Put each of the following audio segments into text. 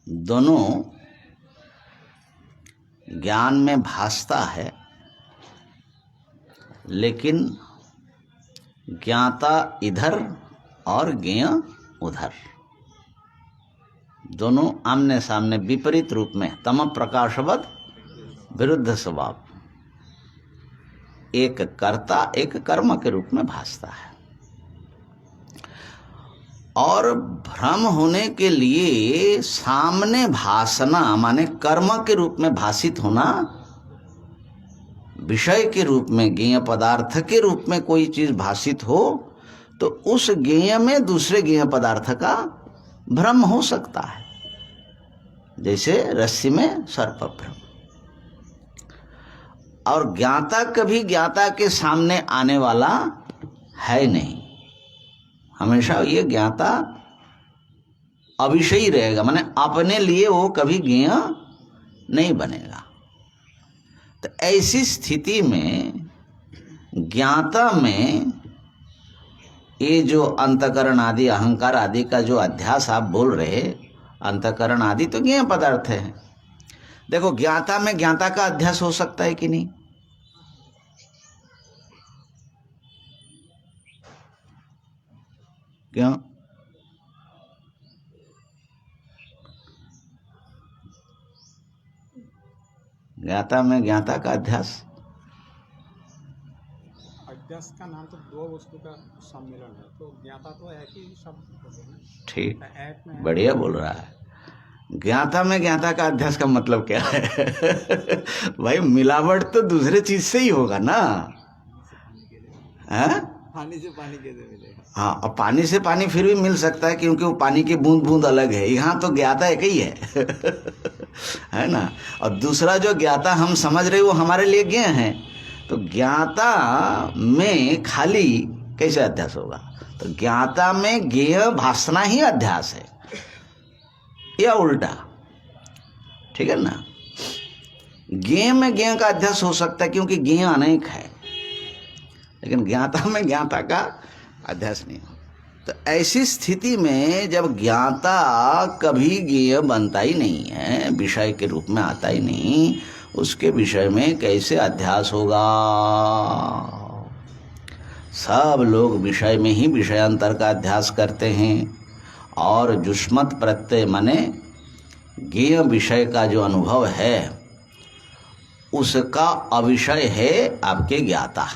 दोनों ज्ञान में भासता है, लेकिन ज्ञाता इधर और ज्ञेय उधर, दोनों आमने सामने विपरीत रूप में, तम प्रकाशवत विरुद्ध स्वभाव, एक कर्ता एक कर्म के रूप में भासता है। और भ्रम होने के लिए सामने भासना माने कर्म के रूप में भासित होना, विषय के रूप में ज्ञेय पदार्थ के रूप में कोई चीज भासित हो तो उस ज्ञेय में दूसरे ज्ञेय पदार्थ का भ्रम हो सकता है, जैसे रस्सी में सर्प भ्रम। और ज्ञाता कभी ज्ञाता के सामने आने वाला है नहीं, हमेशा ये ज्ञाता अविषयी रहेगा, माने अपने लिए वो कभी ज्ञेय नहीं बनेगा। तो ऐसी स्थिति में ज्ञाता में ये जो अंतकरण आदि अहंकार आदि का जो अध्यास आप बोल रहे, अंतकरण आदि तो ज्ञेय पदार्थ है। देखो ज्ञाता में ज्ञाता का अध्यास हो सकता है कि नहीं? क्यों? ज्ञाता में ज्ञाता का अध्यास, अध्यास का नाम तो दो वस्तु का सम्मेलन है, तो ज्ञाता तो एक ही शब्द। ठीक, बढ़िया बोल रहा है। ज्ञाता में ज्ञाता का अध्यास का मतलब क्या है? भाई मिलावट तो दूसरे चीज से ही होगा ना, है? पानी से पानी कैसे मिलेगा? हाँ, और पानी से पानी फिर भी मिल सकता है क्योंकि वो पानी की बूंद बूंद अलग है। यहाँ तो ज्ञाता एक ही है। है ना? और दूसरा जो ज्ञाता हम समझ रहे वो हमारे लिए ज्ञेय है। तो ज्ञाता में खाली कैसे अध्यास होगा? तो ज्ञाता में ज्ञेय भासना ही अध्यास है या उल्टा? ठीक है ना? ज्ञेय में ज्ञेय का अध्यास हो सकता है क्योंकि ज्ञेय अनेक है, लेकिन ज्ञाता में ज्ञाता का अध्यास नहीं हो। तो ऐसी स्थिति में जब ज्ञाता कभी ज्ञेय बनता ही नहीं है, विषय के रूप में आता ही नहीं, उसके विषय में कैसे अध्यास होगा? सब लोग विषय में ही विषयांतर का अध्यास करते हैं, और जुष्मत प्रत्यय माने ज्ञेय विषय का जो अनुभव है उसका अविषय है आपके ज्ञाता।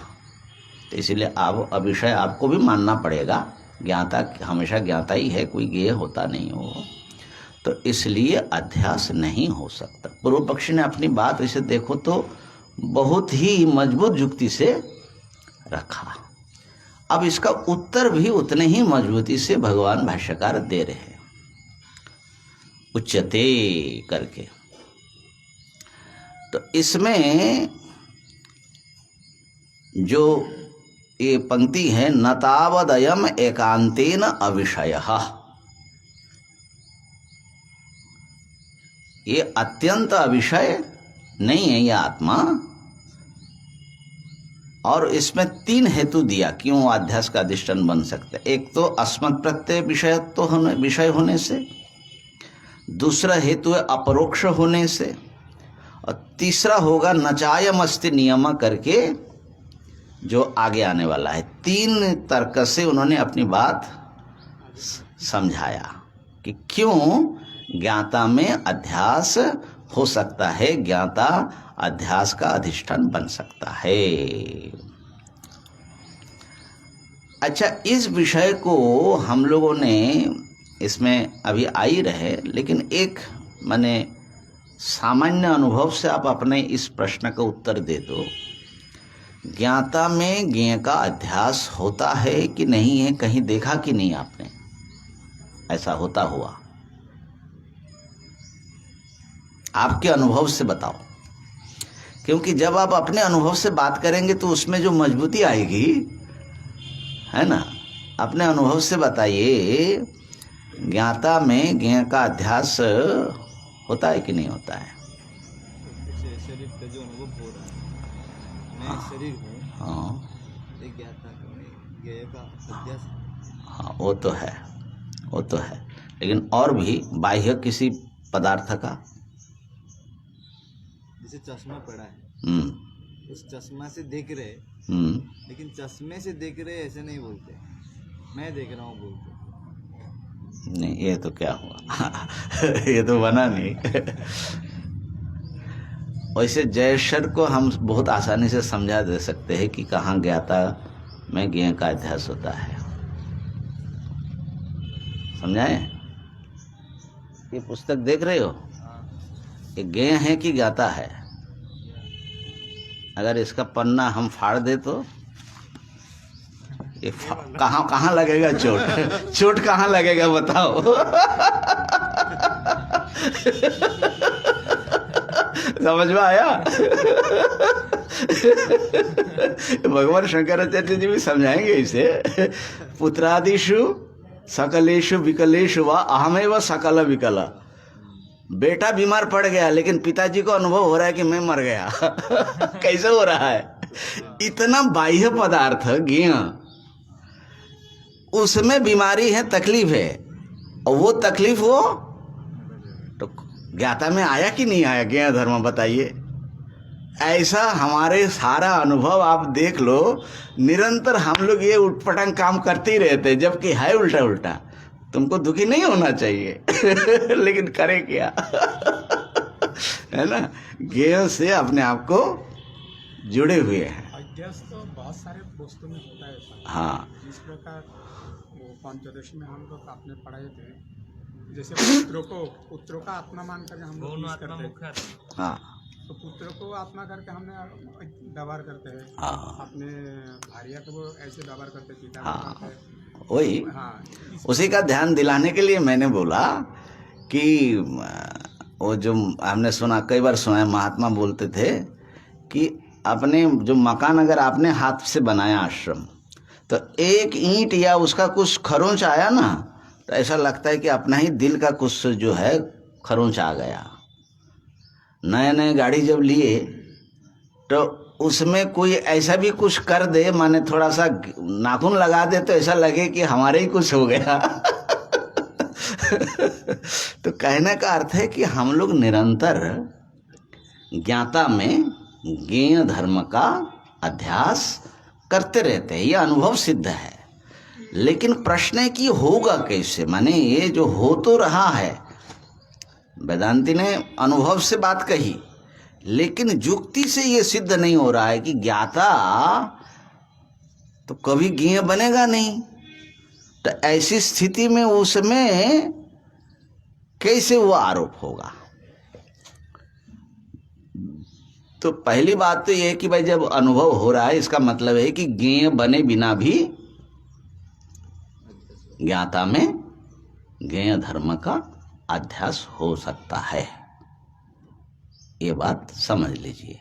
तो इसलिए आप अविषय आपको भी मानना पड़ेगा, ज्ञाता हमेशा ज्ञाता ही है, कोई ज्ञेय होता नहीं हो। तो इसलिए अध्यास नहीं हो सकता। पूर्व पक्षी ने अपनी बात इसे देखो तो बहुत ही मजबूत युक्ति से रखा। अब इसका उत्तर भी उतने ही मजबूती से भगवान भाष्यकार दे रहे हैं, उच्यते करके। तो इसमें जो ये पंक्ति है, न तावदयम एकांतेन अविषयः, ये अत्यंत अविषय नहीं है ये आत्मा। और इसमें तीन हेतु दिया क्यों अध्यास का अधिष्ठान बन सकता है। एक तो अस्मत् प्रत्यय विषय होने से, दूसरा हेतु है अपरोक्ष होने से, और तीसरा होगा नचायम अस्ति नियम करके जो आगे आने वाला है। तीन तर्क से उन्होंने अपनी बात समझाया कि क्यों ज्ञाता में अध्यास हो सकता है, ज्ञाता अध्यास का अधिष्ठान बन सकता है। अच्छा, इस विषय को हम लोगों ने इसमें अभी आ ही रहे, लेकिन एक माने सामान्य अनुभव से आप अपने इस प्रश्न का उत्तर दे दो। ज्ञाता में ज्ञेय का अध्यास होता है कि नहीं है? कहीं देखा कि नहीं आपने ऐसा होता हुआ? आपके अनुभव से बताओ, क्योंकि जब आप अपने अनुभव से बात करेंगे तो उसमें जो मजबूती आएगी, है ना? अपने अनुभव से बताइए, ज्ञाता में ज्ञेय का अध्यास होता है कि नहीं होता है? शरीर का जो अनुभव हो रहा है, मैं शरीर हूँ। हाँ, ज्ञाता ज्ञेय का अध्यास। हाँ, वो तो है, वो तो है। लेकिन और भी बाह्य किसी पदार्थ का। जैसे चश्मा पड़ा है, हम्म उस चश्मा से देख रहे, हम्म लेकिन चश्मे से देख रहे ऐसे नहीं बोलते, मैं देख रहा हूँ बोलते। नहीं, ये तो क्या हुआ ये तो बना नहीं वैसे जयशर को हम बहुत आसानी से समझा दे सकते हैं कि कहाँ ज्ञाता में ज्ञेय का अध्यास होता है। समझाए? ये पुस्तक देख रहे हो, ये ज्ञेय है कि ज्ञाता है? अगर इसका पन्ना हम फाड़ दे तो ये कहाँ कहाँ लगेगा चोट? चोट कहाँ लगेगा बताओ समझ में आया? भगवान शंकराचार्य जी भी समझाएंगे इसे। पुत्रादिषु सकलेषु विकलेषु वा अहमेव सकल विकला। बेटा बीमार पड़ गया लेकिन पिताजी को अनुभव हो रहा है कि मैं मर गया कैसे हो रहा है? इतना बाह्य पदार्थ ज्ञेय, उसमें बीमारी है, तकलीफ है, और वो तकलीफ वो तो ज्ञाता में आया कि नहीं आया? ज्ञेय धर्म बताइए। ऐसा हमारे सारा अनुभव आप देख लो, निरंतर हम लोग ये उटपटांग काम करते ही रहते, जबकि है उल्टा उल्टा। तुमको दुखी नहीं होना चाहिए लेकिन करे क्या है ना? ज्ञेय से अपने आप को जुड़े हुए हैं। अध्यास तो बहुत सारे वस्तु में होता है ऐसा। हाँ, जिस प्रकार वो पंचदशी में हम लोग आपने पढ़ाए थे, जैसे पुत्रों का आत्मा मान करके हम लोग यूज करते हैं। हाँ, तो पुत्रों को आत्मा करके हमने व्यवहार करते हैं। हाँ, अपने भार्या को वो ऐसे व्यवहार करते हैं, पिता को हाँ, करते हैं। वही हाँ, उसी का ध्यान दिलाने के लिए मैंने बोला कि वो जो हमने सुना, कई बार सुना है, महात्मा बोलते थे कि अपने जो मकान अगर आपने हाथ से बनाया आश्रम, तो एक ईंट या उसका कुछ खरोंच आया ना, तो ऐसा लगता है कि अपना ही दिल का कुछ जो है खरोंच आ गया। नए नए गाड़ी जब लिए तो उसमें कोई ऐसा भी कुछ कर दे, माने थोड़ा सा नाखून लगा दे, तो ऐसा लगे कि हमारे ही कुछ हो गया तो कहने का अर्थ है कि हम लोग निरंतर ज्ञाता में ज्ञेय धर्म का अध्यास करते रहते हैं, ये अनुभव सिद्ध है। लेकिन प्रश्न है कि होगा कैसे? माने ये जो हो तो रहा है, वेदांती ने अनुभव से बात कही, लेकिन युक्ति से ये सिद्ध नहीं हो रहा है कि ज्ञाता तो कभी ज्ञेय बनेगा नहीं। तो ऐसी स्थिति में उसमें कैसे वो आरोप होगा? तो पहली बात तो ये है कि भाई जब अनुभव हो रहा है, इसका मतलब है कि ज्ञेय बने बिना भी ज्ञाता में ज्ञेय धर्म का अध्यास हो सकता है। ये बात समझ लीजिए।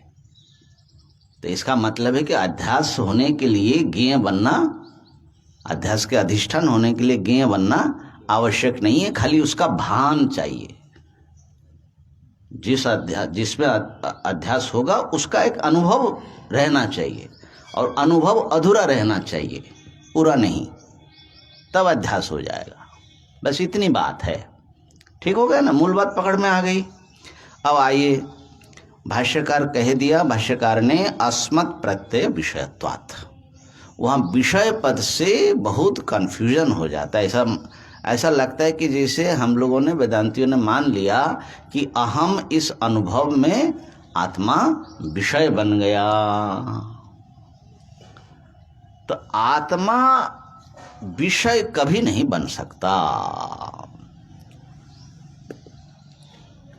तो इसका मतलब है कि अध्यास होने के लिए ज्ञेय बनना, अध्यास के अधिष्ठान होने के लिए ज्ञेय बनना आवश्यक नहीं है, खाली उसका भान चाहिए। जिसमें अध्यास होगा उसका एक अनुभव रहना चाहिए, और अनुभव अधूरा रहना चाहिए, पूरा नहीं, तब अध्यास हो जाएगा। बस इतनी बात है। ठीक हो गया ना? मूल बात पकड़ में आ गई। अब आइए, भाष्यकार कह दिया, भाष्यकार ने अस्मत् प्रत्यय विषयत्वात्। वहाँ विषय पद से बहुत कन्फ्यूजन हो जाता है। ऐसा लगता है कि जैसे हम लोगों ने, वेदांतियों ने मान लिया कि अहम इस अनुभव में आत्मा विषय बन गया। तो आत्मा विषय कभी नहीं बन सकता।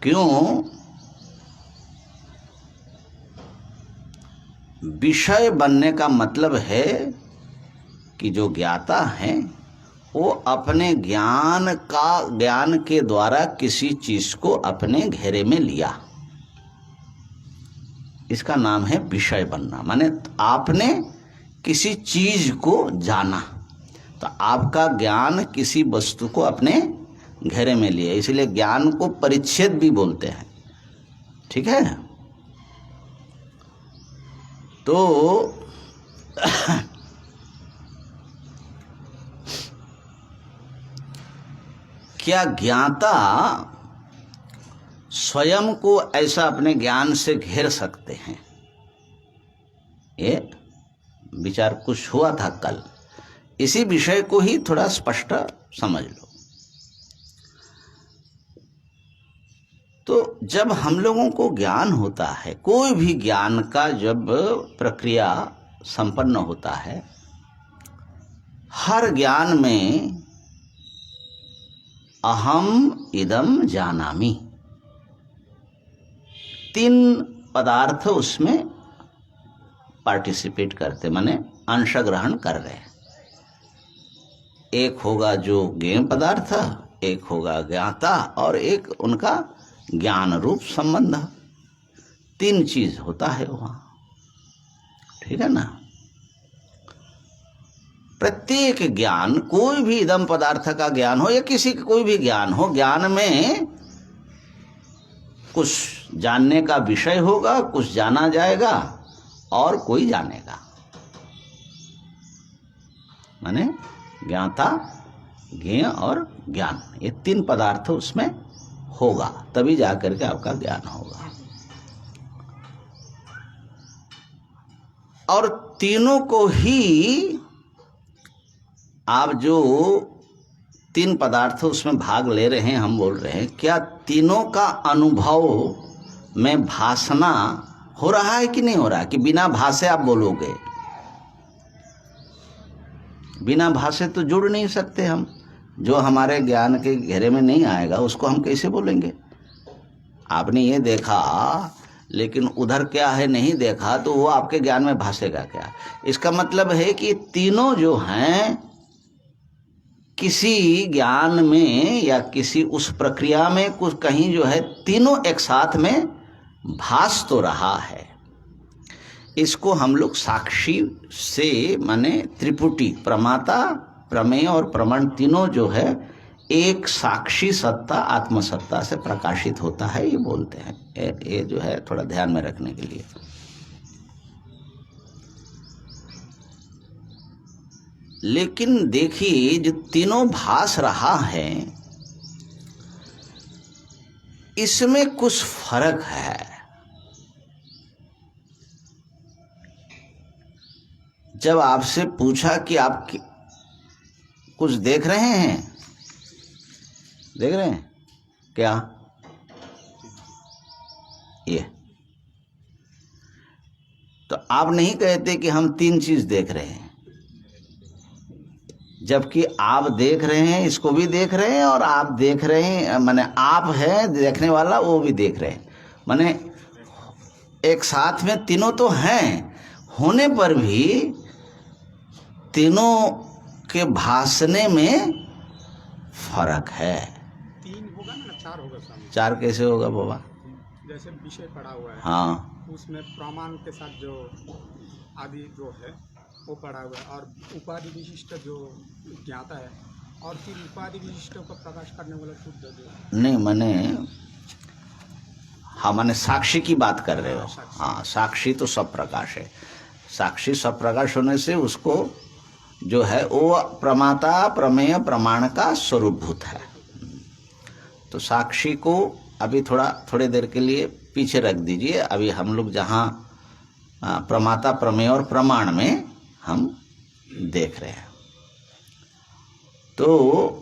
क्यों? विषय बनने का मतलब है कि जो ज्ञाता है वो अपने ज्ञान के द्वारा किसी चीज को अपने घेरे में लिया, इसका नाम है विषय बनना। माने आपने किसी चीज को जाना, तो आपका ज्ञान किसी वस्तु को अपने घेरे में लिया, इसलिए ज्ञान को परिच्छेद भी बोलते हैं। ठीक है? तो क्या ज्ञाता स्वयं को ऐसा अपने ज्ञान से घेर सकते हैं। ये विचार कुछ हुआ था कल, इसी विषय को ही थोड़ा स्पष्ट समझ लो। तो जब हम लोगों को ज्ञान होता है, कोई भी ज्ञान का जब प्रक्रिया संपन्न होता है, हर ज्ञान में अहम इदम जानामि, 3 पदार्थ उसमें पार्टिसिपेट करते, माने अंश ग्रहण कर रहे हैं। एक होगा जो ज्ञेय पदार्थ, एक होगा ज्ञाता, और एक उनका ज्ञान रूप संबंध। 3 चीज होता है वहां, ठीक है ना। प्रत्येक ज्ञान, कोई भी इदम पदार्थ का ज्ञान हो या किसी का कोई भी ज्ञान हो, ज्ञान में कुछ जानने का विषय होगा, कुछ जाना जाएगा और कोई जानेगा। माने ज्ञाता, ज्ञेय और ज्ञान, ये 3 पदार्थ उसमें होगा, तभी जाकर के आपका ज्ञान होगा। और तीनों को ही आप जो 3 पदार्थ उसमें भाग ले रहे हैं, हम बोल रहे हैं, क्या तीनों का अनुभव में भासना हो रहा है कि नहीं हो रहा है? कि बिना भाषे आप बोलोगे? बिना भाषे तो जुड़ नहीं सकते हम। जो हमारे ज्ञान के घेरे में नहीं आएगा उसको हम कैसे बोलेंगे? आपने ये देखा लेकिन उधर क्या है नहीं देखा, तो वो आपके ज्ञान में भासेगा क्या? इसका मतलब है कि तीनों जो हैं किसी ज्ञान में या किसी उस प्रक्रिया में कुछ कहीं जो है तीनों एक साथ में भास तो रहा है। इसको हम लोग साक्षी से, माने त्रिपुटी, प्रमाता, प्रमेय और प्रमाण, तीनों जो है एक साक्षी सत्ता, आत्मसत्ता से प्रकाशित होता है, ये बोलते हैं। ये जो है थोड़ा ध्यान में रखने के लिए। लेकिन देखिए, जो तीनों भास रहा है इसमें कुछ फर्क है। जब आपसे पूछा कि आप कुछ देख रहे हैं, देख रहे हैं क्या? ये तो आप नहीं कहते कि हम 3 चीज देख रहे हैं, जबकि आप देख रहे हैं, इसको भी देख रहे हैं और आप देख रहे हैं, माने आप है देखने वाला, वो भी देख रहे हैं। माने एक साथ में तीनों तो हैं, होने पर भी तीनों के भासने में फर्क है। 3 होगा ना, 4 होगा स्वामी। 4 कैसे होगा बाबा? जैसे विषय पड़ा हुआ है, हाँ, उसमें प्रमाण के साथ जो आदि जो है वो पड़ा हुआ है, और उपाधि विशिष्ट जो ज्ञाता है, और फिर उपाधि विशिष्ट को प्रकाश करने वाला शुद्ध जो नहीं माने, हाँ माने साक्षी की बात कर रहे हो। हाँ, साक्षी तो सब प्रकाश है। साक्षी सब प्रकाश होने से उसको जो है वो प्रमाता, प्रमेय, प्रमाण का स्वरूपभूत है। तो साक्षी को अभी थोड़े देर के लिए पीछे रख दीजिए। अभी हम लोग जहाँ प्रमाता, प्रमेय और प्रमाण में हम देख रहे हैं। तो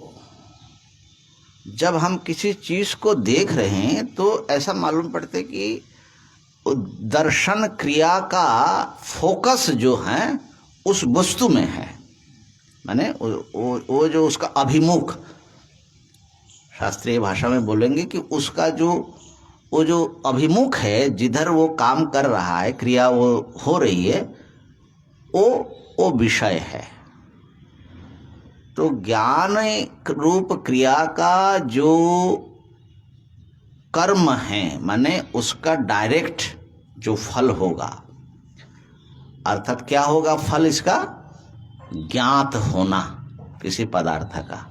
जब हम किसी चीज को देख रहे हैं तो ऐसा मालूम पड़ता कि दर्शन क्रिया का फोकस जो है उस वस्तु में है। माने वो जो उसका अभिमुख, शास्त्रीय भाषा में बोलेंगे कि उसका वो जो अभिमुख है, जिधर वो काम कर रहा है, क्रिया वो हो रही है, वो विषय है। तो ज्ञान रूप क्रिया का जो कर्म है, माने उसका डायरेक्ट जो फल होगा, अर्थात क्या होगा फल इसका? ज्ञात होना किसी पदार्थ का,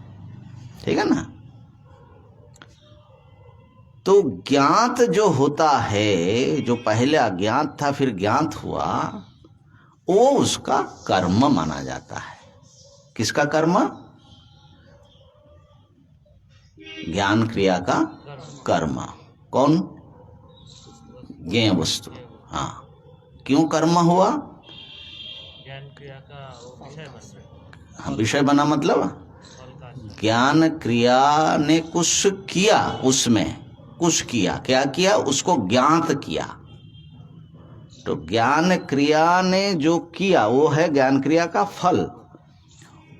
ठीक है ना। तो ज्ञात जो होता है, जो पहले अज्ञात था फिर ज्ञात हुआ, वो उसका कर्म माना जाता है। किसका कर्म? ज्ञान क्रिया का कर्म। कौन? ज्ञेय वस्तु। हाँ, क्यों कर्म हुआ? ज्ञान क्रिया का वो विषय बन रहा है। हाँ, विषय बना मतलब फल का आश्रय। ज्ञान क्रिया ने कुछ किया, उसमें कुछ किया। क्या किया? उसको ज्ञात किया। तो ज्ञान क्रिया ने जो किया वो है ज्ञान क्रिया का फल।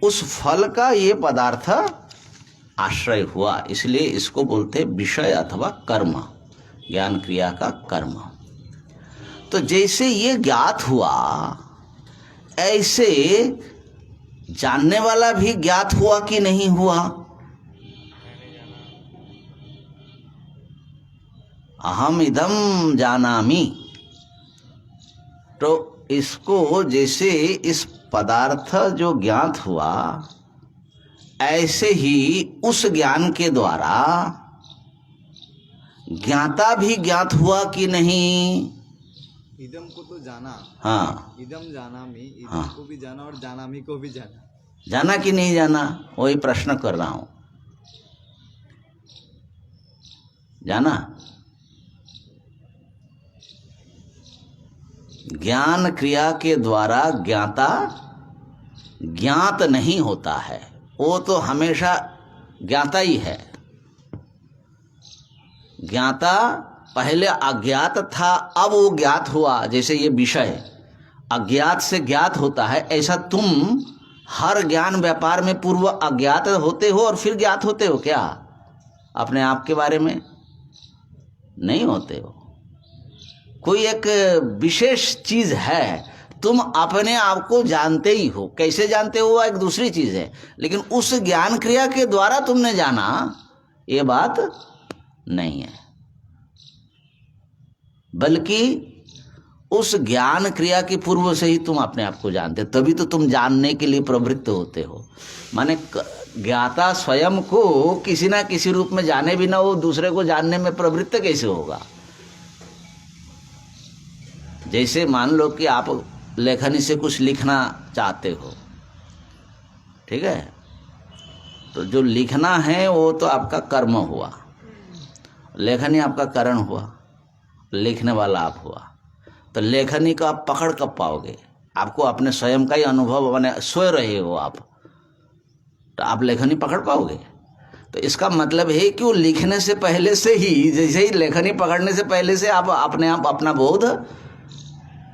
उस फल का ये पदार्थ आश्रय हुआ, इसलिए इसको बोलते विषय अथवा कर्म, ज्ञान क्रिया का कर्म। तो जैसे ये ज्ञात हुआ, ऐसे जानने वाला भी ज्ञात हुआ कि नहीं हुआ? अहम इदम जानामि। तो इसको जैसे इस पदार्थ जो ज्ञात हुआ, ऐसे ही उस ज्ञान के द्वारा ज्ञाता भी ज्ञात हुआ कि नहीं? इदम को तो जाना। हाँ, इदम जाना मी, इदम हाँ। को भी जाना और जाना मी को भी जाना। जाना कि नहीं जाना, वही प्रश्न कर रहा हूं। जाना? ज्ञान क्रिया के द्वारा ज्ञाता ज्ञात नहीं होता है, वो तो हमेशा ज्ञाता ही है। ज्ञाता पहले अज्ञात था, अब वो ज्ञात हुआ। जैसे ये विषय अज्ञात से ज्ञात होता है, ऐसा तुम हर ज्ञान व्यापार में पूर्व अज्ञात होते हो और फिर ज्ञात होते हो क्या? अपने आप के बारे में नहीं होते हो। कोई एक विशेष चीज है, तुम अपने आप को जानते ही हो। कैसे जानते हो वह एक दूसरी चीज है, लेकिन उस ज्ञान क्रिया के द्वारा तुमने जाना, ये बात नहीं है। बल्कि उस ज्ञान क्रिया के पूर्व से ही तुम अपने आप को जानते, तभी तो तुम जानने के लिए प्रवृत्त होते हो। माने ज्ञाता स्वयं को किसी ना किसी रूप में जाने बिना वो दूसरे को जानने में प्रवृत्त कैसे होगा? जैसे मान लो कि आप लेखनी से कुछ लिखना चाहते हो, ठीक है, तो जो लिखना है वो तो आपका कर्म हुआ, लेखनी आपका कारण हुआ, लिखने वाला आप हुआ। तो लेखनी का आप पकड़ कब पाओगे? आपको अपने स्वयं का ही अनुभव, माने सोए रहे हो आप, तो आप लेखनी पकड़ पाओगे? तो इसका मतलब है कि वो लिखने से पहले से ही, जैसे ही लेखनी पकड़ने से पहले से आप अपने आप अपना बोध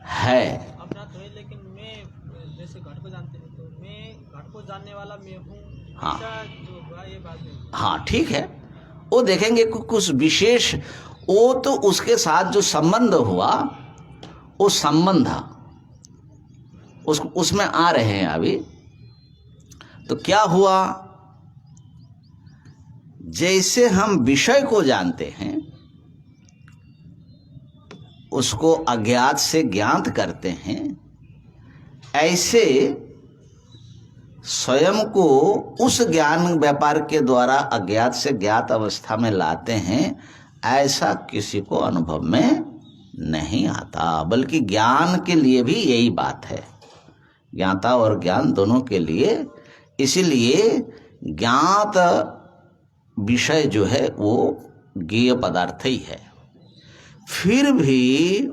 है। अपना तो है, लेकिन मैं जैसे घट को जानते हैं, तो मैं घट को जानने वाला मैं हूँ। हाँ। ऐसा जो हुआ ये बात नहीं। हाँ, ठीक है, वो देखेंगे कुछ विशेष, वो तो उसके साथ जो संबंध हुआ, वो संबंध उसमें आ रहे हैं अभी। तो क्या हुआ? जैसे हम विषय को जानते हैं, उसको अज्ञात से ज्ञात करते हैं, ऐसे स्वयं को उस ज्ञान व्यापार के द्वारा अज्ञात से ज्ञात अवस्था में लाते हैं। ऐसा किसी को अनुभव में नहीं आता, बल्कि ज्ञान के लिए भी यही बात है, ज्ञाता और ज्ञान दोनों के लिए। इसीलिए ज्ञात विषय जो है वो ज्ञेय पदार्थ ही है। फिर भी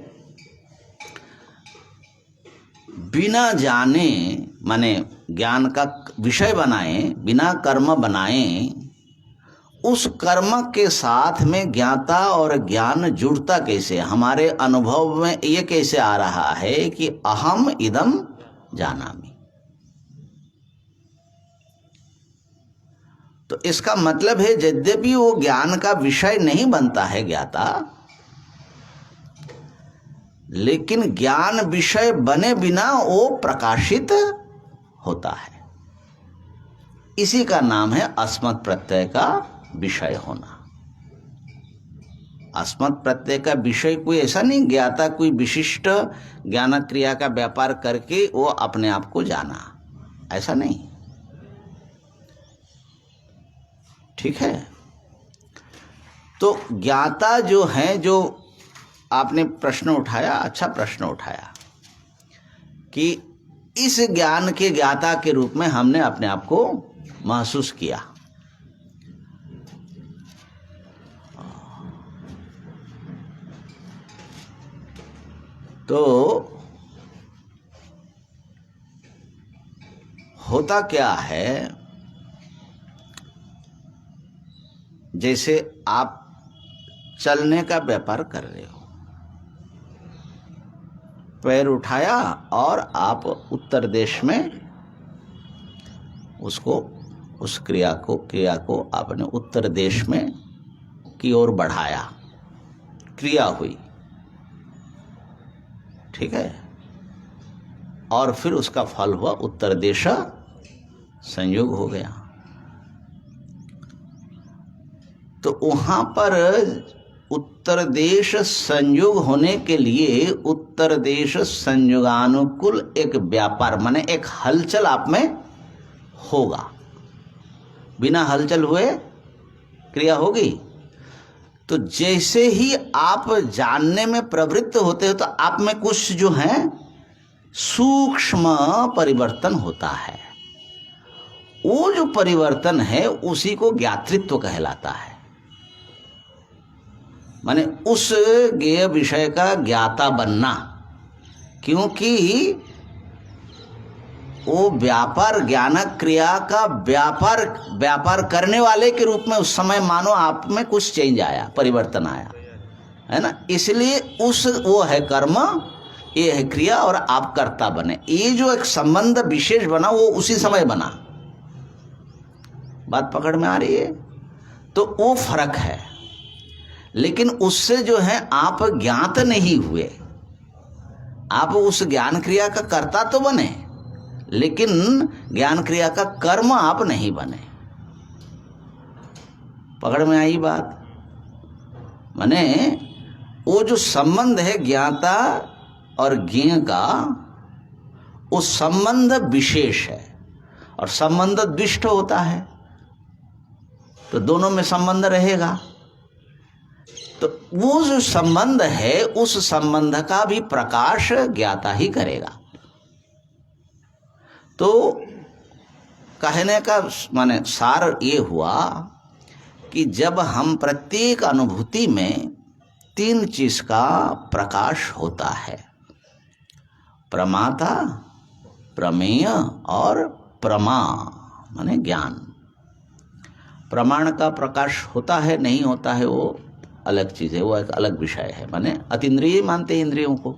बिना जाने, माने ज्ञान का विषय बनाए, बिना कर्म बनाए, उस कर्म के साथ में ज्ञाता और ज्ञान जुड़ता कैसे? हमारे अनुभव में ये कैसे आ रहा है कि अहम इदम जानामि? तो इसका मतलब है यद्यपि वो ज्ञान का विषय नहीं बनता है ज्ञाता, लेकिन ज्ञान विषय बने बिना वो प्रकाशित होता है। इसी का नाम है अस्मत् प्रत्यय का विषय होना। अस्मत् प्रत्यय का विषय कोई ऐसा नहीं, ज्ञाता कोई विशिष्ट ज्ञान क्रिया का व्यापार करके वो अपने आप को जाना, ऐसा नहीं, ठीक है। तो ज्ञाता जो है, जो आपने प्रश्न उठाया, अच्छा प्रश्न उठाया कि इस ज्ञान के ज्ञाता के रूप में हमने अपने आप को महसूस किया। तो होता क्या है, जैसे आप चलने का व्यापार कर रहे हो, पैर उठाया और आप उत्तर देश में उसको, उस क्रिया को आपने उत्तर देश में की ओर बढ़ाया, क्रिया हुई, ठीक है, और फिर उसका फल हुआ उत्तर देश संयोग हो गया। तो वहां पर उत्तर देश संयोग होने के लिए उत्तर देश संयोगानुकूल एक व्यापार माने एक हलचल आप में होगा। बिना हलचल हुए क्रिया होगी? तो जैसे ही आप जानने में प्रवृत्त होते हो तो आप में कुछ जो है सूक्ष्म परिवर्तन होता है। वो जो परिवर्तन है उसी को ज्ञातृत्व कहलाता है। माने उस ज्ञेय विषय का ज्ञाता बनना, क्योंकि वो व्यापार ज्ञान क्रिया का व्यापार करने वाले के रूप में उस समय मानो आप में कुछ चेंज आया, परिवर्तन आया, है ना। इसलिए वो है कर्म, ये है क्रिया, और आप कर्ता बने। ये जो एक संबंध विशेष बना वो उसी समय बना। बात पकड़ में आ रही है? तो वो फर्क है। लेकिन उससे जो है आप ज्ञात नहीं हुए, आप उस ज्ञान क्रिया का कर्ता तो बने, लेकिन ज्ञान क्रिया का कर्म आप नहीं बने। पकड़ में आई बात? माने वो जो संबंध है ज्ञाता और ज्ञेय का, वो संबंध विशेष है और संबंध द्विष्ट होता है, तो दोनों में संबंध रहेगा। तो वो जो संबंध है उस संबंध का भी प्रकाश ज्ञाता ही करेगा। तो कहने का माने सार ये हुआ कि जब हम प्रत्येक अनुभूति में तीन चीज का प्रकाश होता है, प्रमाता, प्रमेय और प्रमा माने ज्ञान। प्रमाण का प्रकाश होता है नहीं होता है वो अलग चीज है, वो एक अलग विषय है। माने अतीन्द्रिय मानते हैं इंद्रियों को,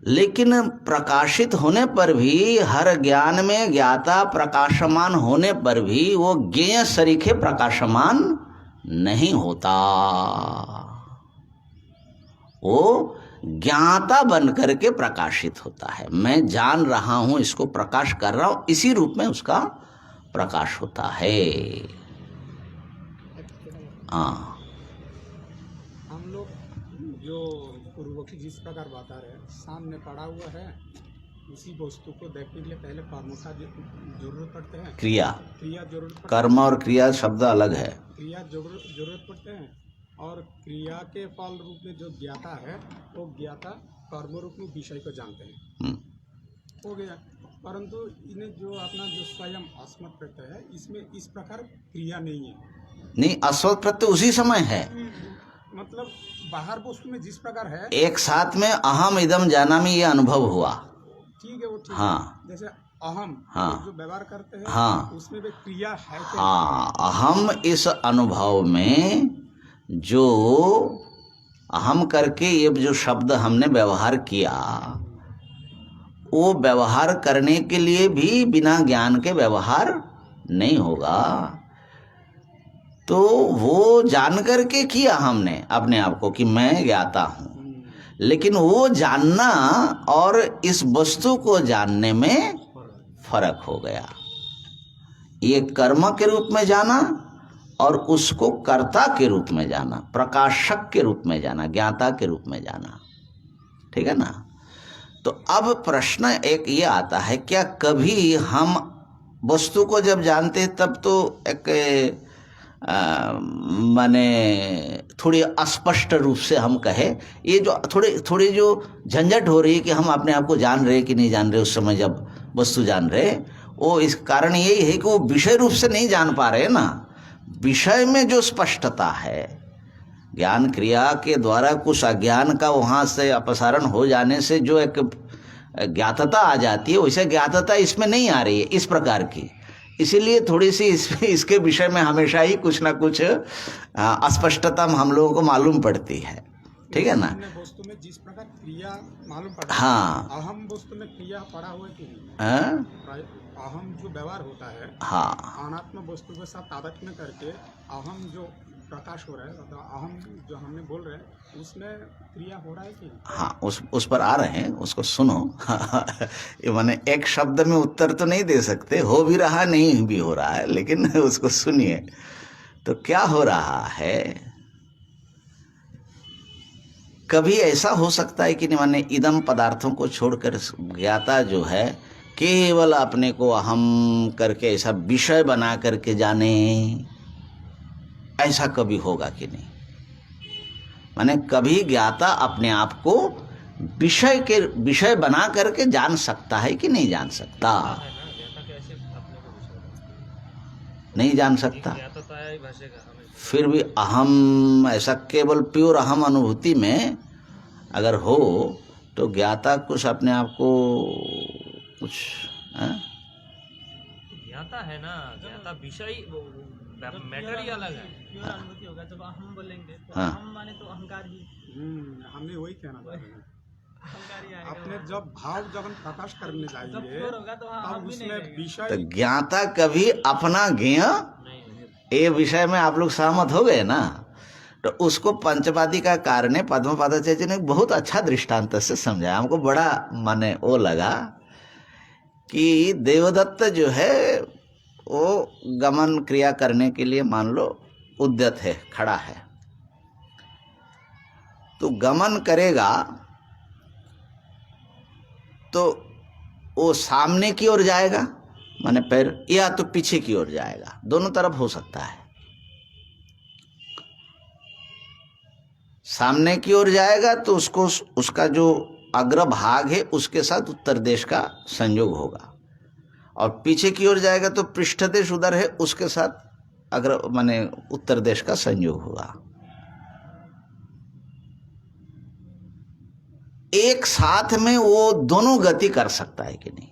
लेकिन प्रकाशित होने पर भी हर ज्ञान में ज्ञाता प्रकाशमान होने पर भी वो ज्ञेय सरीखे प्रकाशमान नहीं होता। वो ज्ञाता बन करके प्रकाशित होता है। मैं जान रहा हूं, इसको प्रकाश कर रहा हूं, इसी रूप में उसका प्रकाश होता है। हाँ, हम लोग जो पूर्व की जिस प्रकार बता रहे हैं, सामने पड़ा हुआ है, उसी वस्तु को देखने के लिए पहले कर्म का जरूरत पड़ते हैं, क्रिया जरूरत पड़ती है। कर्म और क्रिया शब्द अलग है। क्रिया जरूरत पड़ते हैं, और क्रिया के फल रूप में जो ज्ञाता है वो ज्ञाता कर्म रूप में विषय को जानते हैं, हो गया। परंतु इन्हें जो अपना जो स्वयं अस्मत् प्रत्यय है, इसमें इस प्रकार क्रिया नहीं है। नहीं, अस्मत् प्रत्यय उसी समय है। मतलब बाहर वस्तु में जिस प्रकार है, एक साथ में अहम इदम जानामि ये अनुभव हुआ, ठीक है, वो ठीक हाँ। है। जैसे अहम हाँ। जो व्यवहार करते हैं, हाँ। उसमें भी क्रिया है। हाँ, अहम इस अनुभव में जो अहम करके ये जो शब्द हमने व्यवहार किया, वो व्यवहार करने के लिए भी बिना ज्ञान के व्यवहार नहीं होगा। तो वो जान करके किया हमने अपने आप को कि मैं ज्ञाता हूं, लेकिन वो जानना और इस वस्तु को जानने में फर्क हो गया। ये कर्म के रूप में जाना और उसको कर्ता के रूप में जाना, प्रकाशक के रूप में जाना, ज्ञाता के रूप में जाना, ठीक है ना। तो अब प्रश्न एक ये आता है, क्या कभी हम वस्तु को जब जानते हैं तब तो एक माने थोड़ी अस्पष्ट रूप से हम कहे, ये जो थोड़ी जो झंझट हो रही है कि हम अपने आप को जान रहे कि नहीं जान रहे, उस समय जब वस्तु जान रहे, वो इस कारण यही है कि वो विषय रूप से नहीं जान पा रहे ना। विषय में जो स्पष्टता है, ज्ञान क्रिया के द्वारा कुछ अज्ञान का वहाँ से अपसारण हो जाने से जो एक ज्ञातता आ जाती है, वैसे ज्ञातता इसमें नहीं आ रही है इस प्रकार की। इसीलिए थोड़ी सी इसके विषय में हमेशा ही कुछ ना कुछ अस्पष्टता हम लोगों को मालूम पड़ती है। ठीक है ना? वस्तु में जिस प्रकार क्रिया मालूम पड़ता है, हाँ, अहम वस्तु में क्रिया पड़ा हुआ है कि नहीं? हाँ, अहम जो व्यवहार होता है, हाँ, अनात्म वस्तु के साथ तादात्म्य करके अहम जो प्रकाश हो रहा है, मतलब अहम जो हमने बोल रहे हैं, उसमें क्रिया हो रहा है कि नहीं? हाँ, उस पर आ रहे हैं, उसको सुनो। ये माने एक शब्द में उत्तर तो नहीं दे सकते, हो भी रहा नहीं भी हो रहा है, लेकिन उसको सुनिए। तो क्या हो रहा है, कभी ऐसा हो सकता है कि नहीं, माने इदम पदार्थों को छोड़कर ज्ञाता जो है केवल अपने को अहम करके ऐसा विषय बना करके जाने, ऐसा कभी होगा कि नहीं? माने कभी ज्ञाता अपने आप को विषय बना करके जान सकता है कि नहीं जान सकता? नहीं जान सकता। फिर भी अहम, ऐसा केवल प्योर अहम अनुभूति में अगर हो तो ज्ञाता कुछ अपने आप को कुछ ज्ञाता है ना, ज्ञाता विषय मैटर ही अलग है। प्योर अनुभूति होगा जब हम बोलेंगे तो हाँ। हम माने तो अहंकार ही, हमने वही कहना था। अहंकार ही आएगा। अपने जब भाव जब प्रकाश करने जब जाएंगे प्योर होगा तो तब हम भी नहीं उसमें रहेंगे। विषय तो ज्ञाता कभी अपना ज्ञेय, ये विषय में आप लोग सहमत हो गए ना? तो उसको पंचपादी का कारण पद्मपादाचार्य ने बहुत अच्छा दृष्टांत से समझाया। हमको बड़ा माने वो लगा कि देवदत्त जो है वो गमन क्रिया करने के लिए मान लो उद्यत है, खड़ा है, तो गमन करेगा तो वो सामने की ओर जाएगा माने पैर, या तो पीछे की ओर जाएगा, दोनों तरफ हो सकता है। सामने की ओर जाएगा तो उसको उसका जो अग्रभाग है उसके साथ उत्तर देश का संयोग होगा, और पीछे की ओर जाएगा तो पृष्ठदेश उधर है उसके साथ अग्र माने उत्तर देश का संयोग होगा। एक साथ में वो दोनों गति कर सकता है कि नहीं?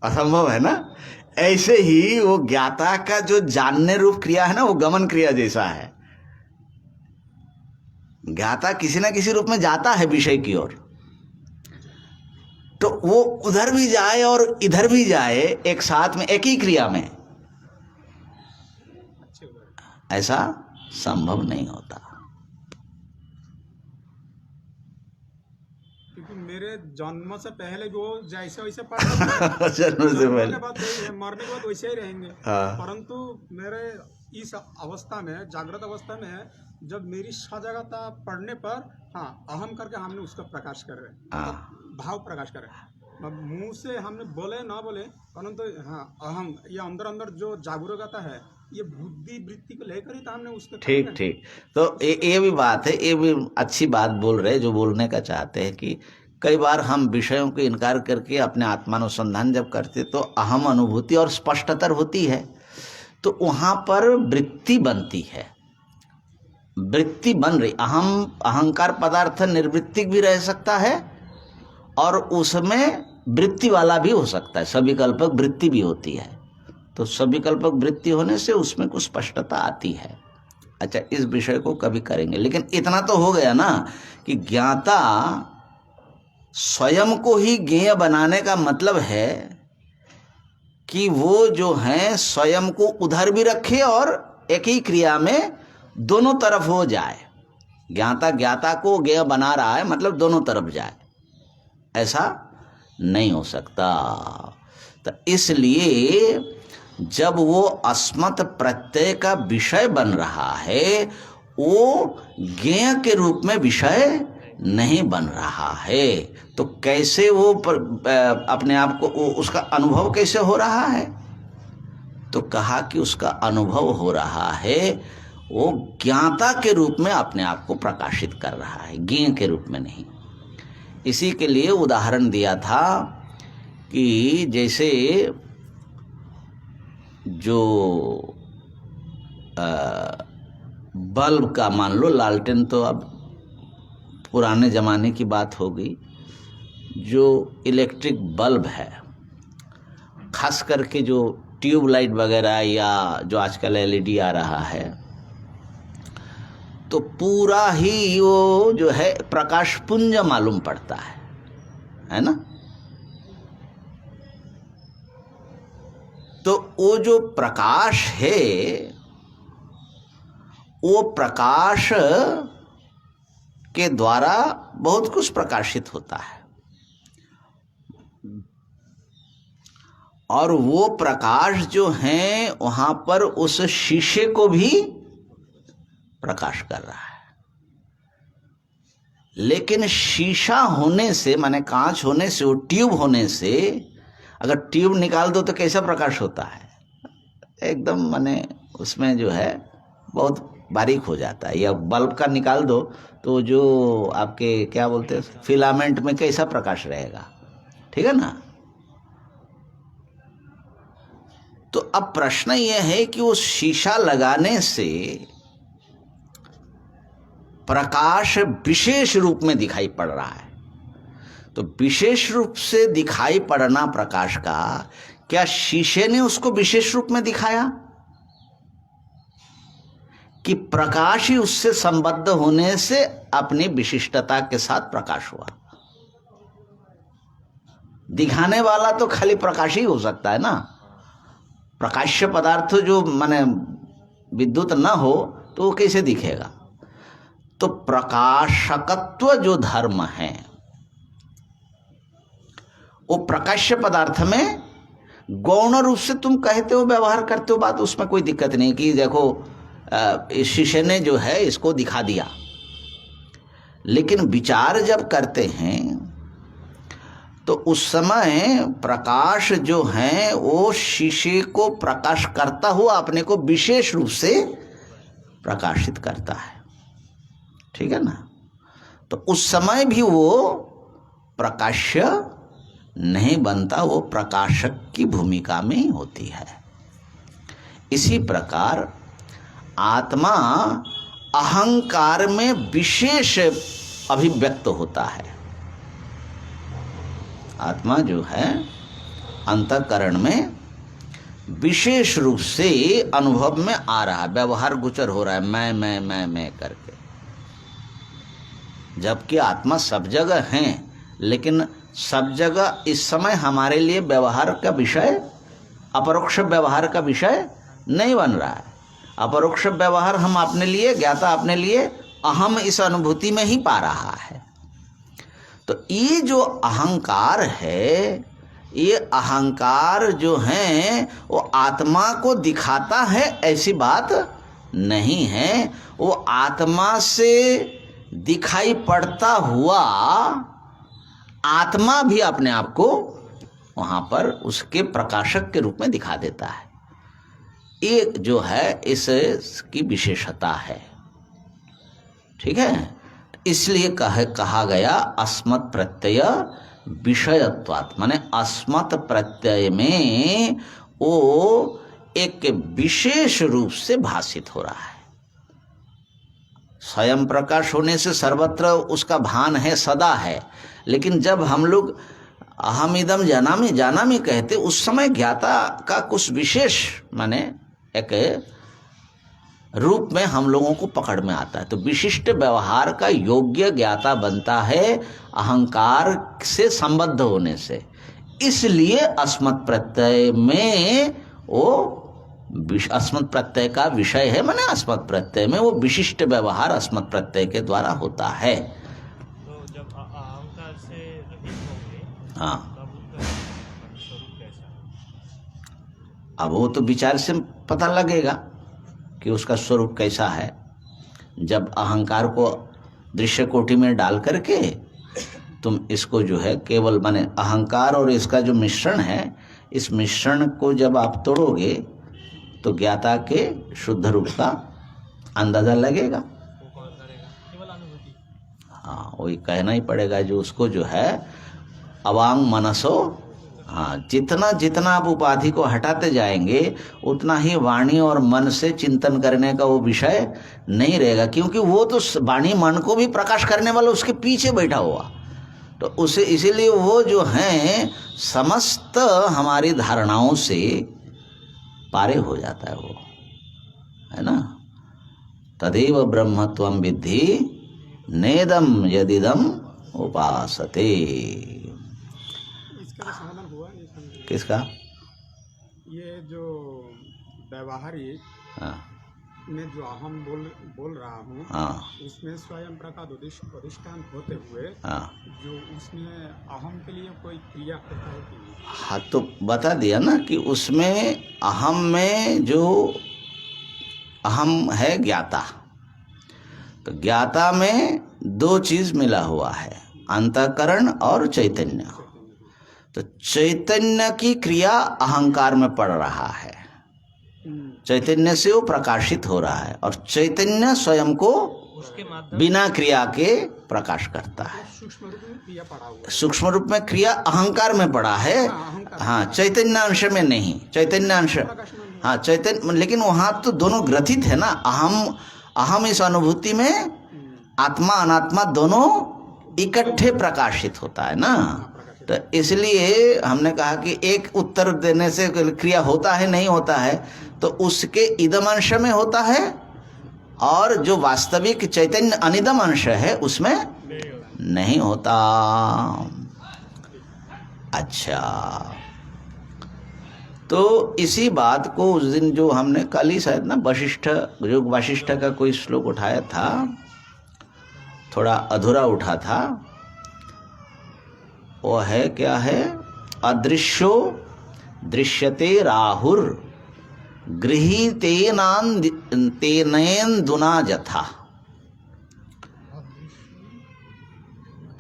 असंभव है ना? ऐसे ही वो ज्ञाता का जो जानने रूप क्रिया है ना, वो गमन क्रिया जैसा है। ज्ञाता किसी ना किसी रूप में जाता है विषय की ओर, तो वो उधर भी जाए और इधर भी जाए एक साथ में, एक ही क्रिया में, ऐसा संभव नहीं होता। क्योंकि मेरे जन्म से पहले भी वो जैसे वैसे पढ़ जन्म से पहले, मरने के बाद वैसे ही रहेंगे। हाँ। परंतु मेरे इस अवस्था में, जागृत अवस्था में, जब मेरी सजगता पढ़ने पर हाँ अहम करके हमने उसका प्रकाश कर रहे हैं, हाँ। भाव प्रकाश कर रहे हैं। मुंह से हमने बोले ना बोले, परंतु हाँ अहम, ये अंदर अंदर जो जागरूकता है, ये बुद्धि वृत्ति को लेकर ही तो हमने उसके ठीक ठीक। तो ये भी बात है, ये भी अच्छी बात बोल रहे, जो बोलने का चाहते हैं कि कई बार हम विषयों को इनकार करके अपने आत्मानुसंधान जब करते तो अहम अनुभूति और स्पष्टतर होती है, तो वहाँ पर वृत्ति बनती है, वृत्ति बन रही। अहंकार पदार्थ निर्वृत्तिक भी रह सकता है और उसमें वृत्ति वाला भी हो सकता है, सविकल्पक वृत्ति भी होती है। तो सविकल्पक वृत्ति होने से उसमें कुछ स्पष्टता आती है। अच्छा, इस विषय को कभी करेंगे, लेकिन इतना तो हो गया ना कि ज्ञाता स्वयं को ही ज्ञेय बनाने का मतलब है कि वो जो है स्वयं को उधर भी रखे और एक ही क्रिया में दोनों तरफ हो जाए। ज्ञाता को ज्ञेय बना रहा है मतलब दोनों तरफ जाए, ऐसा नहीं हो सकता। तो इसलिए जब वो अस्मत् प्रत्यय का विषय बन रहा है, वो ज्ञेय के रूप में विषय नहीं बन रहा है, तो कैसे वो अपने आप को उसका अनुभव कैसे हो रहा है? तो कहा कि उसका अनुभव हो रहा है, वो ज्ञाता के रूप में अपने आप को प्रकाशित कर रहा है, ज्ञेय के रूप में नहीं। इसी के लिए उदाहरण दिया था कि जैसे जो बल्ब का, मान लो लालटेन तो अब पुराने ज़माने की बात हो गई, जो इलेक्ट्रिक बल्ब है, खास करके जो ट्यूबलाइट वगैरह या जो आजकल एलईडी आ रहा है, तो पूरा ही वो जो है प्रकाश पुंज मालूम पड़ता है ना। तो वो जो प्रकाश है, वो प्रकाश के द्वारा बहुत कुछ प्रकाशित होता है, और वो प्रकाश जो है वहां पर उस शीशे को भी प्रकाश कर रहा है। लेकिन शीशा होने से, माने कांच होने से, वो ट्यूब होने से, अगर ट्यूब निकाल दो तो कैसा प्रकाश होता है, एकदम माने उसमें जो है बहुत बारीक हो जाता है। या बल्ब का निकाल दो तो जो आपके क्या बोलते हैं फिलामेंट में कैसा प्रकाश रहेगा, ठीक है ना। तो अब प्रश्न यह है कि वो शीशा लगाने से प्रकाश विशेष रूप में दिखाई पड़ रहा है, तो विशेष रूप से दिखाई पड़ना प्रकाश का, क्या शीशे ने उसको विशेष रूप में दिखाया कि प्रकाश ही उससे संबद्ध होने से अपनी विशिष्टता के साथ प्रकाश हुआ? दिखाने वाला तो खाली प्रकाश ही हो सकता है ना। प्रकाश्य पदार्थ जो माने विद्युत न हो तो वो कैसे दिखेगा? तो प्रकाशकत्व जो धर्म है वो प्रकाश्य पदार्थ में गौण रूप से तुम कहते हो, व्यवहार करते हो, बात उसमें कोई दिक्कत नहीं कि देखो इस शीशे ने जो है इसको दिखा दिया। लेकिन विचार जब करते हैं तो उस समय प्रकाश जो है वो शीशे को प्रकाश करता हुआ अपने को विशेष रूप से प्रकाशित करता है, ठीक है ना। तो उस समय भी वो प्रकाश्य नहीं बनता, वो प्रकाशक की भूमिका में ही होती है। इसी प्रकार आत्मा अहंकार में विशेष अभिव्यक्त होता है। आत्मा जो है अंतःकरण में विशेष रूप से अनुभव में आ रहा है, व्यवहार गोचर हो रहा है, मैं करके। जबकि आत्मा सब जगह है, लेकिन सब जगह इस समय हमारे लिए व्यवहार का विषय, अपरोक्ष व्यवहार का विषय नहीं बन रहा है। अपरोक्ष व्यवहार हम अपने लिए, ज्ञाता अपने लिए अहम इस अनुभूति में ही पा रहा है। तो ये जो अहंकार है, ये अहंकार जो है वो आत्मा को दिखाता है ऐसी बात नहीं है। वो आत्मा से दिखाई पड़ता हुआ आत्मा भी अपने आप को वहां पर उसके प्रकाशक के रूप में दिखा देता है। ये जो है इसकी विशेषता है, ठीक है। इसलिए कहा गया अस्मत् प्रत्यय विषयत्वात्, माने अस्मत् प्रत्यय में वो एक विशेष रूप से भाषित हो रहा है। स्वयं प्रकाश होने से सर्वत्र उसका भान है, सदा है। लेकिन जब हम लोग अहम इदम जानामि जानामि कहते, उस समय ज्ञाता का कुछ विशेष माने एक रूप में हम लोगों को पकड़ में आता है। तो विशिष्ट व्यवहार का योग्य ज्ञाता बनता है अहंकार से संबद्ध होने से। इसलिए अस्मत् प्रत्यय में वो अस्मत् प्रत्यय का विषय है, माने अस्मत् प्रत्यय में वो विशिष्ट व्यवहार अस्मत् प्रत्यय के द्वारा होता है। तो जब अहंकार से रहित होंगे, हाँ, तब उनका स्वरूप कैसा है? अब वो तो विचार से पता लगेगा कि उसका स्वरूप कैसा है। जब अहंकार को दृश्य कोटि में डाल करके तुम इसको जो है केवल माने अहंकार और इसका जो मिश्रण है, इस मिश्रण को जब आप तोड़ोगे तो ज्ञाता के शुद्ध रूप का अंदाजा लगेगा। वो कौन करेगा? केवल अनुभूति। हाँ, वही कहना ही पड़ेगा, जो उसको जो है अवांग मनसो हाँ, जितना जितना आप उपाधि को हटाते जाएंगे उतना ही वाणी और मन से चिंतन करने का वो विषय नहीं रहेगा, क्योंकि वो तो वाणी मन को भी प्रकाश करने वाला उसके पीछे बैठा हुआ, तो उसे इसीलिए वो जो हैं समस्त हमारी धारणाओं से पारे हो जाता है वो, है ना। तदेव ब्रह्मत्वं विद्धि नेदम यदिदम उपासते। इसका तो समाधान हुआ नहीं समझे। किसका? ये जो व्यवहारिक हाँ में जो अहम बोल रहा हूँ, हाँ उसमें स्वयं प्रकाश अधिष्ठान होते हुए हाँ जो उसमें अहम के लिए कोई क्रिया होता है कि नहीं? हाँ, तो बता दिया ना कि उसमें अहम में जो अहम है ज्ञाता, तो ज्ञाता में दो चीज मिला हुआ है, अंतःकरण और चैतन्य। तो चैतन्य की क्रिया अहंकार में पड़ रहा है, चैतन्य से वो प्रकाशित हो रहा है, और चैतन्य स्वयं को उसके माध्यम बिना क्रिया के प्रकाश करता है। सूक्ष्म रूप में क्रिया पड़ा हुआ है। सूक्ष्म रूप में क्रिया अहंकार में पड़ा है, हाँ, चैतन्य अंश में नहीं। चैतन्य अंश, हाँ, चैतन्य, लेकिन वहाँ तो दोनों ग्रथित है ना। अहम इस अनुभूति में आत्मा अनात्मा दोनों इकट्ठे प्रकाशित होता है ना। तो इसलिए हमने कहा कि एक उत्तर देने से क्रिया होता है नहीं होता है, तो उसके इदम अंश में होता है, और जो वास्तविक चैतन्य अनिदम अंश है उसमें नहीं होता। अच्छा, तो इसी बात को उस दिन जो हमने कल ही शायद ना वशिष्ठ का कोई श्लोक उठाया था, थोड़ा अधूरा उठा था, वो है क्या है, अदृश्यो दृश्यते राहुर गृहीतेनेन्दुना जथा।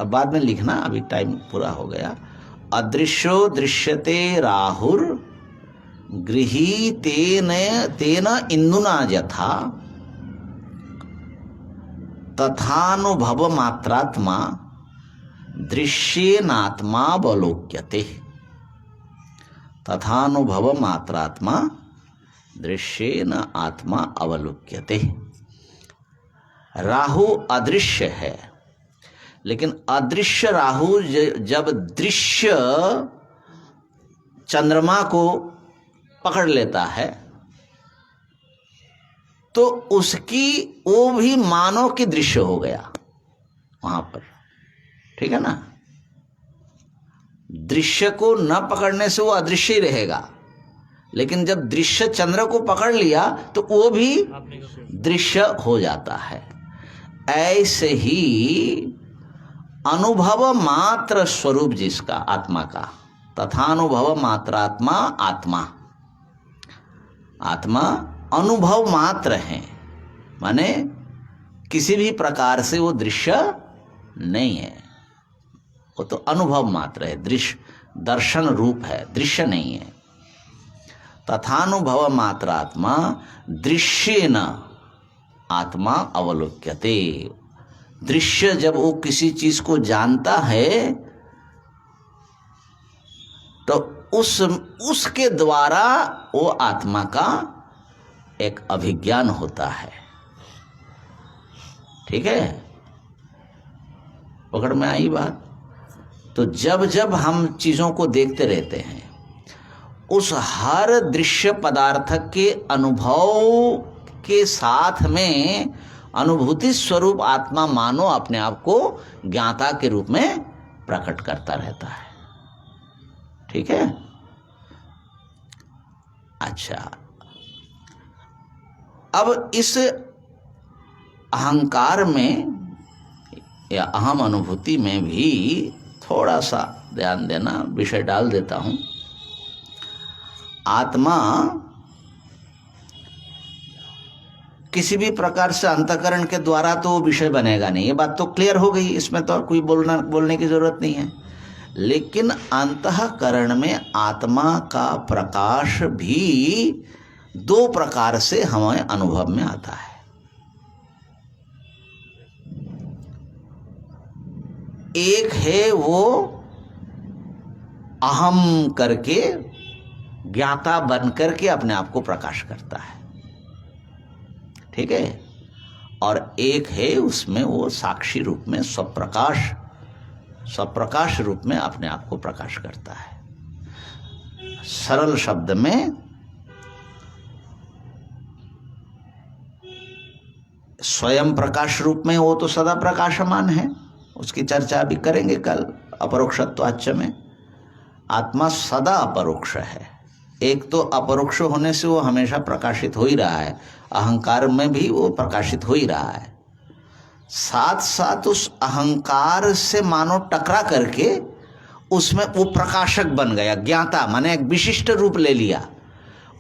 अब बाद में लिखना, अभी टाइम पूरा हो गया। अदृश्यो दृश्यते राहुर गृहीतेन इंदुना यथा तथानुभव मात्रात्मा दृश्येनात्मा अवलोक्यते। तथानुभव मात्रात्मा दृश्येन आत्मा अवलोक्यते। राहु अदृश्य है, लेकिन अदृश्य राहु जब दृश्य चंद्रमा को पकड़ लेता है तो उसकी वो भी मानव की दृश्य हो गया वहां पर, ठीक है ना। दृश्य को न पकड़ने से वो अदृश्य ही रहेगा, लेकिन जब दृश्य चंद्र को पकड़ लिया तो वो भी दृश्य हो जाता है। ऐसे ही अनुभव मात्र स्वरूप जिसका आत्मा का, तथानुभव मात्रात्मा आत्मा, आत्मा अनुभव मात्र है, माने किसी भी प्रकार से वो दृश्य नहीं है, वो तो अनुभव मात्र है, दृश्य दर्शन रूप है, दृश्य नहीं है। तथानुभव मात्रात्मा दृश्येन आत्मा अवलोक्यते। दृश्य जब वो किसी चीज को जानता है तो उसके द्वारा वो आत्मा का एक अभिज्ञान होता है, ठीक है। पकड़ में आई बात। तो जब जब हम चीजों को देखते रहते हैं, उस हर दृश्य पदार्थ के अनुभव के साथ में अनुभूति स्वरूप आत्मा मानो अपने आप को ज्ञाता के रूप में प्रकट करता रहता है, ठीक है। अच्छा, अब इस अहंकार में या अहम अनुभूति में भी थोड़ा सा ध्यान देना, विषय डाल देता हूं। आत्मा किसी भी प्रकार से अंतःकरण के द्वारा तो वो विषय बनेगा नहीं, ये बात तो क्लियर हो गई, इसमें तो कोई बोलने की जरूरत नहीं है। लेकिन अंतःकरण में आत्मा का प्रकाश भी दो प्रकार से हमें अनुभव में आता है। एक है वो अहम करके ज्ञाता बन करके अपने आप को प्रकाश करता है, ठीक है। और एक है उसमें वो साक्षी रूप में स्वप्रकाश रूप में अपने आप को प्रकाश करता है। सरल शब्द में स्वयं प्रकाश रूप में वो तो सदा प्रकाशमान है, उसकी चर्चा भी करेंगे कल अपरोक्षत्वाच्च में। आत्मा सदा अपरोक्ष है। एक तो अपरोक्ष होने से वो हमेशा प्रकाशित हो ही रहा है, अहंकार में भी वो प्रकाशित हो ही रहा है। साथ साथ उस अहंकार से मानो टकरा करके उसमें वो प्रकाशक बन गया, ज्ञाता माने एक विशिष्ट रूप ले लिया।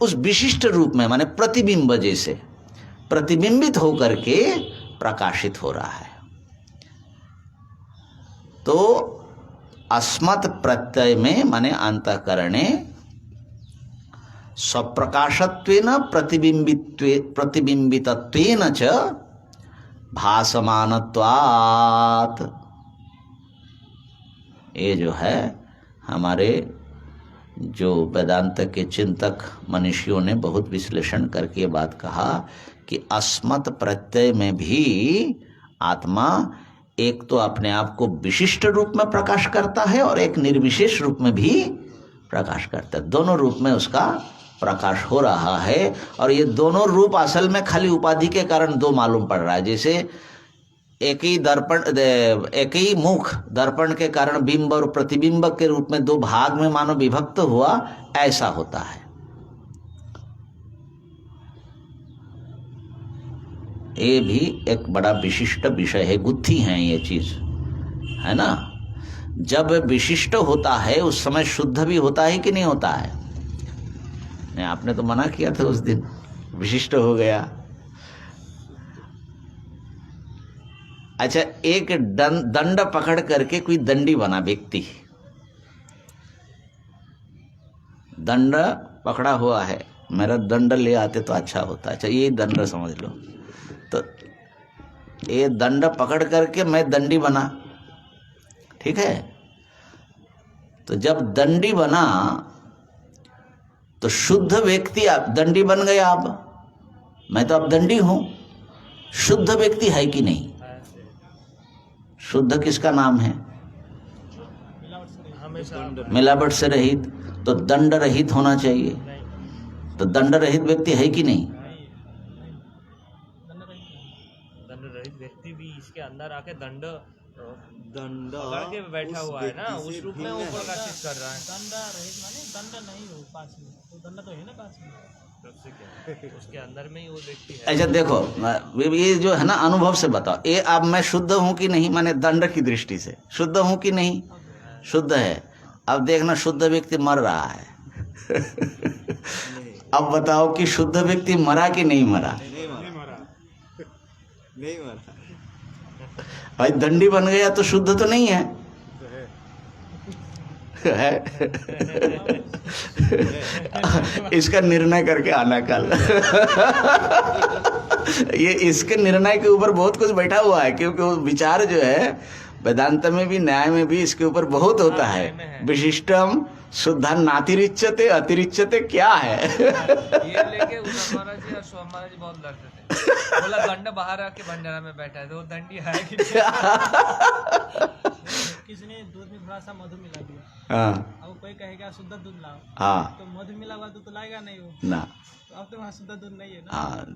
उस विशिष्ट रूप में माने प्रतिबिंब जैसे प्रतिबिंबित होकर के प्रकाशित हो रहा है। तो अस्मत् प्रत्यय में माने अंतःकरणे स्वप्रकाशत्वेन प्रतिबिंबितत्वेन च भासमानत्वात्। ये जो है हमारे जो वेदांत के चिंतक मनीषियों ने बहुत विश्लेषण करके ये बात कहा कि अस्मत् प्रत्यय में भी आत्मा एक तो अपने आप को विशिष्ट रूप में प्रकाश करता है और एक निर्विशेष रूप में भी प्रकाश करता है। दोनों रूप में उसका प्रकाश हो रहा है। और ये दोनों रूप असल में खाली उपाधि के कारण दो मालूम पड़ रहा है। जैसे एक ही दर्पण, एक ही मुख दर्पण के कारण बिंब और प्रतिबिंब के रूप में दो भाग में मानो विभक्त हुआ, ऐसा होता है। ये भी एक बड़ा विशिष्ट विषय है, गुत्थी है ये चीज, है ना। जब विशिष्ट होता है उस समय शुद्ध भी होता है कि नहीं होता है? नहीं, आपने तो मना किया था उस दिन, विशिष्ट हो गया। अच्छा, एक दंड पकड़ करके कोई दंडी बना व्यक्ति, दंड पकड़ा हुआ है, मेरा दंड ले आते तो अच्छा होता। अच्छा, ये दंड समझ लो। तो ये दंड पकड़ करके मैं दंडी बना, ठीक है। तो जब दंडी बना तो शुद्ध व्यक्ति अब दंडी बन गया। अब मैं तो अब दंडी हूं, शुद्ध व्यक्ति है कि नहीं? शुद्ध किसका नाम है? मिलावट से रहित। तो दंड रहित होना चाहिए। तो दंड रहित व्यक्ति है कि नहीं? दंड रहित व्यक्ति भी इसके अंदर आके दंड दंड पकड़ के बैठा हुआ है ना, उस रूप में वो प्रकाशित कर रहा है। दंड रहित माने दंड नहीं हो पास में, तो दंड तो है ना पास में, उससे क्या, उसके अंदर में ही वो व्यक्ति है। अच्छा देखो, ये जो है ना, अनुभव से बताओ, ये अब मैं शुद्ध हूं कि नहीं, माने दंड की दृष्टि से शुद्ध हूं कि नहीं? शुद्ध है। अब देखना, शुद्ध व्यक्ति मर रहा है। अब बताओ कि शुद्ध व्यक्ति मरा कि नहीं मरा? नहीं मरा। भाई दंडी बन गया तो शुद्ध तो नहीं है, है? इसका निर्णय करके आना कल। ये इसके निर्णय के ऊपर बहुत कुछ बैठा हुआ है, क्योंकि वो विचार जो है वेदांत में भी न्याय में भी इसके ऊपर बहुत होता है। विशिष्टम शुद्धा नातिरिच्यते अतिरिच्यते क्या है? ये लेके उद्धव महाराज जी और स्वामी महाराज जी बहुत लड़ते थे। बोला दंड बाहर आके भंडारा में बैठा है, तो वो दंडी है कि नहीं? किसी ने दूध में थोड़ा सा मधु मिला दिया, हाँ अब कोई कहेगा शुद्ध दूध लाओ, हाँ तो मधु मिला हुआ दूध तो लाएगा नहीं वो, ना, तो अब तो वहाँ शुद्ध दूध नहीं है ना। हाँ,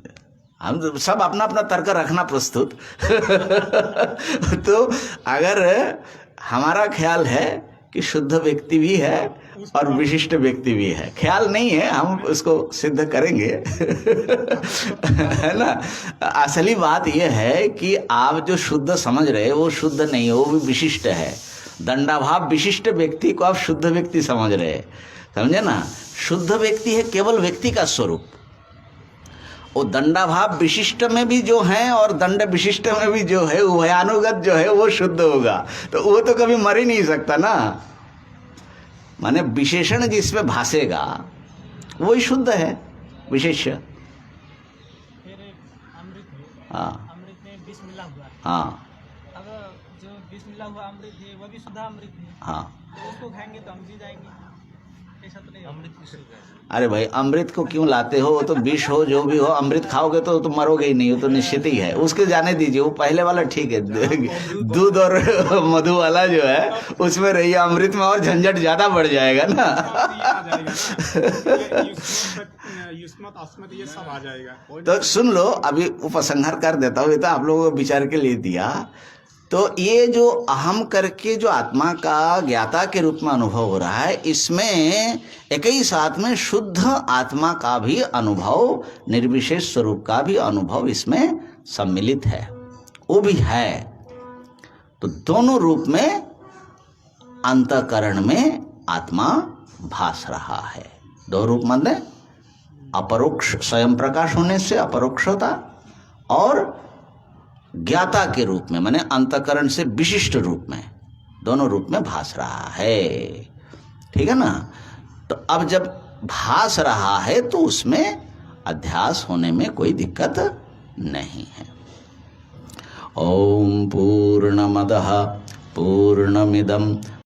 हम सब अपना अपना तर्क रखना प्रस्तुत। तो अगर हमारा ख्याल है कि शुद्ध व्यक्ति भी है और विशिष्ट व्यक्ति भी है, ख्याल नहीं है, हम उसको सिद्ध करेंगे। है ना। असली बात यह है कि आप जो शुद्ध समझ रहे वो शुद्ध नहीं है, वो भी विशिष्ट है। दंडाभाव विशिष्ट व्यक्ति को आप शुद्ध व्यक्ति समझ रहे, समझे ना। शुद्ध व्यक्ति है केवल व्यक्ति का स्वरूप। वो दंडाभाव विशिष्ट में भी जो है और दंड विशिष्ट में भी जो है, उभयानुगत जो है वो शुद्ध होगा। तो वो तो कभी मर ही नहीं सकता ना। माने विशेषण जिसमें भासेगा वही शुद्ध है, विशेष्य। फिर अमृत है, हाँ अमृत में विष मिला हुआ है। हाँ अब जो विष मिला हुआ अमृत है वो भी शुद्ध अमृत है, हाँ। तो उसको खाएंगे तो हम जी जाएंगे, ऐसा तो नहीं होगा। अमृत की शुद्ध है। अरे भाई अमृत को क्यों लाते हो? वो तो विष हो जो भी हो, अमृत खाओगे तो मरोगे ही नहीं, वो तो निश्चित ही है। उसके जाने दीजिए, वो पहले वाला ठीक है, दूध और मधु वाला जो है उसमें रहिए, अमृत में और झंझट ज्यादा बढ़ जाएगा ना। और ये आ जाएगा ना, ये युष्मत अस्मत ये सब आ जाएगा। तो सुन लो, अभी उपसंहार कर देता हूँ, ये तो आप लोगों को विचार के लिए दिया। तो ये जो अहम करके जो आत्मा का ज्ञाता के रूप में अनुभव हो रहा है, इसमें एक ही साथ में शुद्ध आत्मा का भी अनुभव, निर्विशेष स्वरूप का भी अनुभव इसमें सम्मिलित है, वो भी है। तो दोनों रूप में अंतःकरण में आत्मा भास रहा है। दो रूप माने अपरोक्ष स्वयं प्रकाश होने से अपरोक्षता, और ज्ञाता के रूप में माने अंतःकरण से विशिष्ट रूप में, दोनों रूप में भास रहा है। ठीक है ना? तो अब जब भास रहा है तो उसमें अध्यास होने में कोई दिक्कत नहीं है। ओम पूर्णमदः पूर्णमिदं